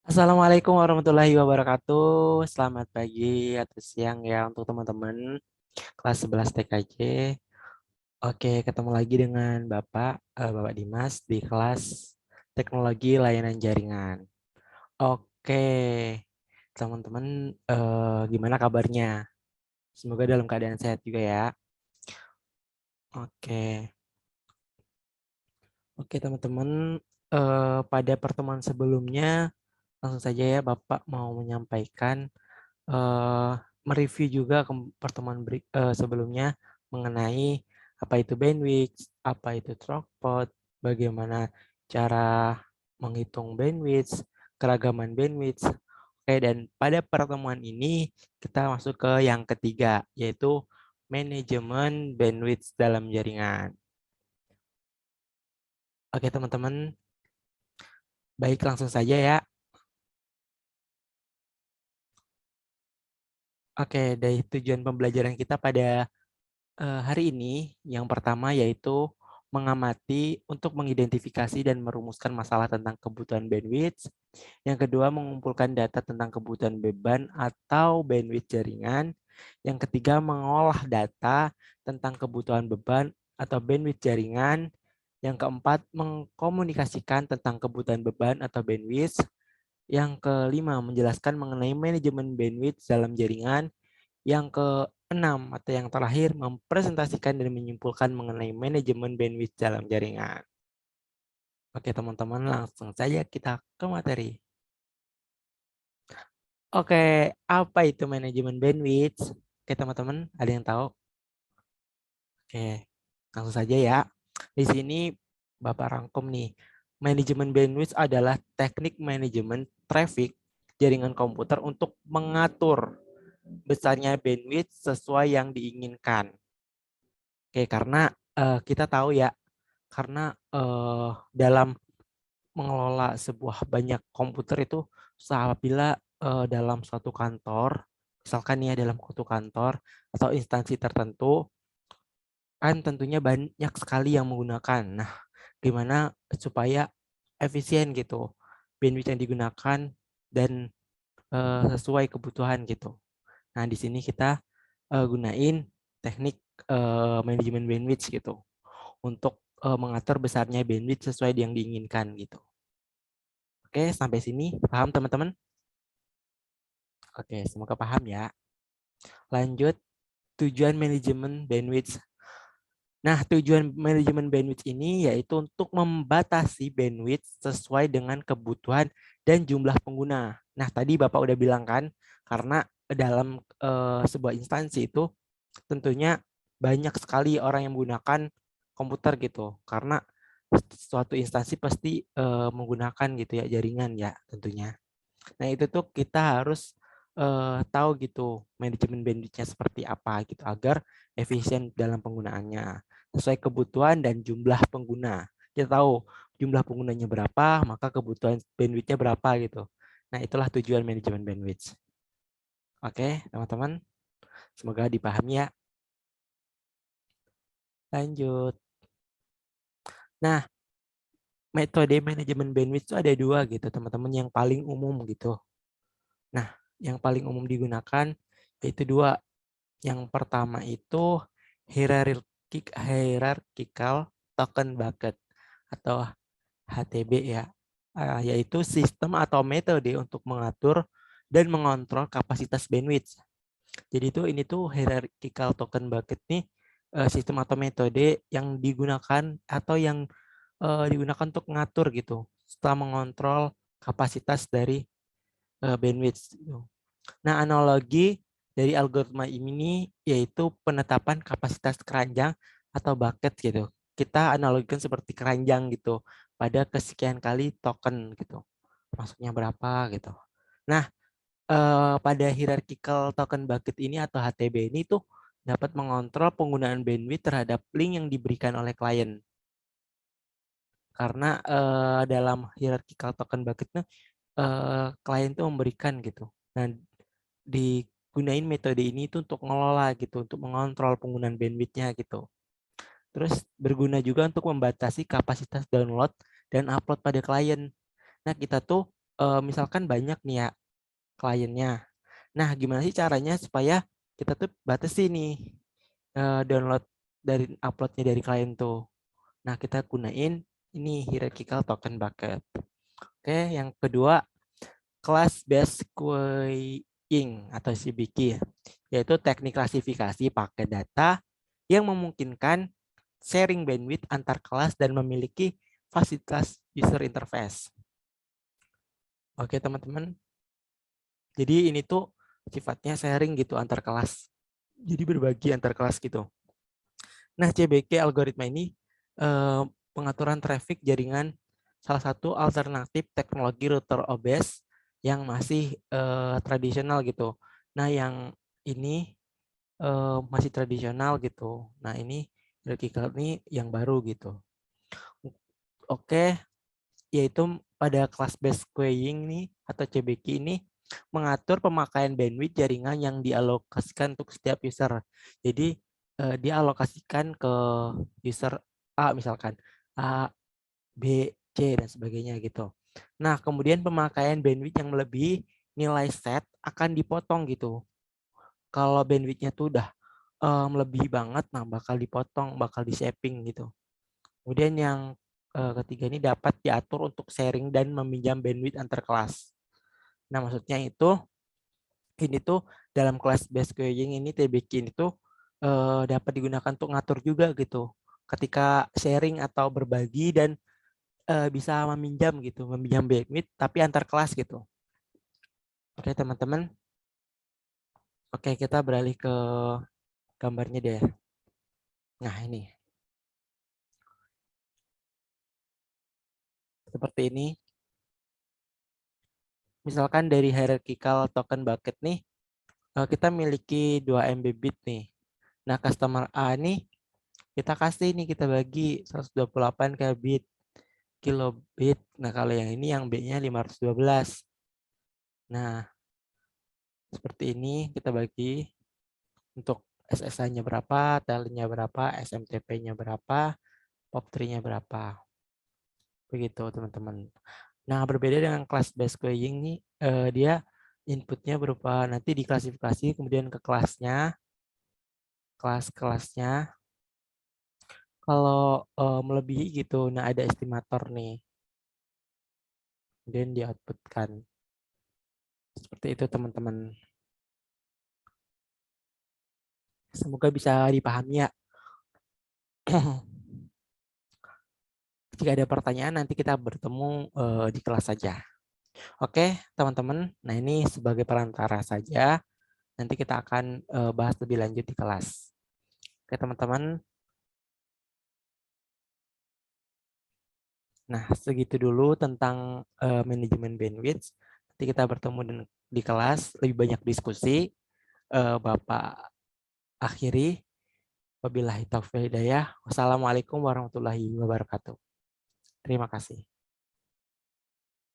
Assalamualaikum warahmatullahi wabarakatuh. Selamat pagi atau siang ya untuk teman-teman kelas 11 TKJ. Oke, ketemu lagi dengan Bapak Dimas di kelas Teknologi Layanan Jaringan. Oke, teman-teman gimana kabarnya? Semoga dalam keadaan sehat juga ya. Oke. Oke, teman-teman, pada pertemuan sebelumnya langsung saja ya Bapak mau menyampaikan eh, mereview juga ke sebelumnya mengenai apa itu bandwidth, apa itu throughput, bagaimana cara menghitung bandwidth, keragaman bandwidth. Oke, dan pada pertemuan ini kita masuk ke yang ketiga, yaitu manajemen bandwidth dalam jaringan. Oke, teman-teman, baik langsung saja ya. Oke, dari tujuan pembelajaran kita pada hari ini, yang pertama yaitu mengamati untuk mengidentifikasi dan merumuskan masalah tentang kebutuhan bandwidth. Yang kedua, mengumpulkan data tentang kebutuhan beban atau bandwidth jaringan. Yang ketiga, mengolah data tentang kebutuhan beban atau bandwidth jaringan. Yang keempat, mengkomunikasikan tentang kebutuhan beban atau bandwidth. Yang kelima, menjelaskan mengenai manajemen bandwidth dalam jaringan. Yang keenam atau yang terakhir, mempresentasikan dan menyimpulkan mengenai manajemen bandwidth dalam jaringan. Oke teman-teman, langsung saja kita ke materi. Oke, apa itu manajemen bandwidth? Oke teman-teman, ada yang tahu? Oke, langsung saja ya. Di sini Bapak rangkum nih. Manajemen bandwidth adalah teknik manajemen traffic jaringan komputer untuk mengatur besarnya bandwidth sesuai yang diinginkan. Oke, karena kita tahu ya, karena dalam mengelola sebuah banyak komputer itu apabila dalam suatu kantor, misalkan ya dalam suatu kantor atau instansi tertentu, kan tentunya banyak sekali yang menggunakan. Nah, gimana supaya efisien gitu bandwidth yang digunakan dan sesuai kebutuhan gitu. Nah, di sini kita gunain teknik manajemen bandwidth gitu untuk mengatur besarnya bandwidth sesuai yang diinginkan gitu. Oke, sampai sini paham teman-teman? Oke, semoga paham ya. Lanjut, tujuan manajemen bandwidth. Nah, tujuan manajemen bandwidth ini yaitu untuk membatasi bandwidth sesuai dengan kebutuhan dan jumlah pengguna. Nah, tadi Bapak udah bilang kan, karena dalam sebuah instansi itu tentunya banyak sekali orang yang menggunakan komputer gitu. Karena suatu instansi pasti menggunakan gitu ya jaringan ya tentunya. Nah, itu tuh kita harus tahu gitu manajemen bandwidth-nya seperti apa gitu agar efisien dalam penggunaannya sesuai kebutuhan dan jumlah pengguna. Kita tahu jumlah penggunanya berapa, maka kebutuhan bandwidth-nya berapa gitu. Nah, itulah tujuan manajemen bandwidth. Oke, teman-teman. Semoga dipahami ya. Lanjut. Nah, metode manajemen bandwidth itu ada dua gitu, teman-teman, yang paling umum gitu. Nah, yang paling umum digunakan yaitu dua. Yang pertama itu hierarchical token bucket atau HTB ya, yaitu sistem atau metode untuk mengatur dan mengontrol kapasitas bandwidth. Jadi itu ini tuh hierarchical token bucket nih sistem atau metode yang digunakan atau yang digunakan untuk mengatur gitu setelah mengontrol kapasitas dari bandwidth. Nah, analogi dari algoritma ini yaitu penetapan kapasitas keranjang atau bucket gitu. Kita analogikan seperti keranjang gitu pada kesekian kali token gitu. Masuknya berapa gitu. Nah, pada hierarchical token bucket ini atau HTB ini tuh dapat mengontrol penggunaan bandwidth terhadap link yang diberikan oleh klien. Karena dalam hierarchical token bucketnya klien tuh memberikan gitu. Nah, digunain metode ini tuh untuk ngelola gitu, untuk mengontrol penggunaan bandwidth-nya gitu. Terus berguna juga untuk membatasi kapasitas download dan upload pada klien. Nah, kita tuh misalkan banyak nih ya kliennya. Nah, gimana sih caranya supaya kita tuh batasi nih download dari uploadnya dari klien tuh. Nah, kita gunain ini hierarchical token bucket. Oke, yang kedua class based queuing atau CBQ, yaitu teknik klasifikasi paket data yang memungkinkan sharing bandwidth antar kelas dan memiliki fasilitas user interface. Oke, teman-teman. Jadi ini tuh sifatnya sharing gitu antar kelas. Jadi berbagi antar kelas gitu. Nah, CBQ algoritma ini pengaturan traffic jaringan salah satu alternatif teknologi router OBS yang masih tradisional gitu. Nah, yang ini masih tradisional gitu. Nah, ini hierarchical ini yang baru gitu. Oke, yaitu pada kelas based queuing nih atau CBQ ini mengatur pemakaian bandwidth jaringan yang dialokasikan untuk setiap user. Jadi dialokasikan ke user A misalkan A, B, C dan sebagainya gitu. Nah, kemudian pemakaian bandwidth yang melebihi nilai set akan dipotong gitu. Kalau bandwidthnya tuh udah melebihi banget, nah bakal dipotong, bakal di-shaping gitu. Kemudian yang ketiga ini dapat diatur untuk sharing dan meminjam bandwidth antar kelas. Nah, maksudnya itu ini tuh dalam kelas based queuing ini TBQ ini tuh dapat digunakan untuk ngatur juga gitu. Ketika sharing atau berbagi dan bisa meminjam gitu, meminjam bandwidth tapi antar kelas gitu. Oke, teman-teman. Oke, kita beralih ke gambarnya deh. Nah, ini. Seperti ini. Misalkan dari hierarchical token bucket nih, kita miliki 2 Mbit nih. Nah, customer A nih kita kasih nih, kita bagi 128 kilobit. Nah, kalau yang ini yang B-nya 512. Nah, seperti ini kita bagi untuk SSH-nya berapa, TLN-nya berapa, SMTP-nya berapa, POP3-nya berapa. Begitu, teman-teman. Nah, berbeda dengan kelas based queuing nih, dia inputnya berupa nanti diklasifikasi kemudian ke kelasnya, kelas-kelasnya. Kalau melebihi gitu, nah ada estimator nih. Kemudian di outputkan. Seperti itu, teman-teman. Semoga bisa dipahami ya. Jika ada pertanyaan nanti kita bertemu di kelas saja. Oke, teman-teman. Nah, ini sebagai perantara saja. Nanti kita akan bahas lebih lanjut di kelas. Oke, teman-teman. Nah, segitu dulu tentang manajemen bandwidth. Nanti kita bertemu di kelas, lebih banyak diskusi. Bapak akhiri. Wabillahi taufiq hidayah. Wassalamualaikum warahmatullahi wabarakatuh. Terima kasih.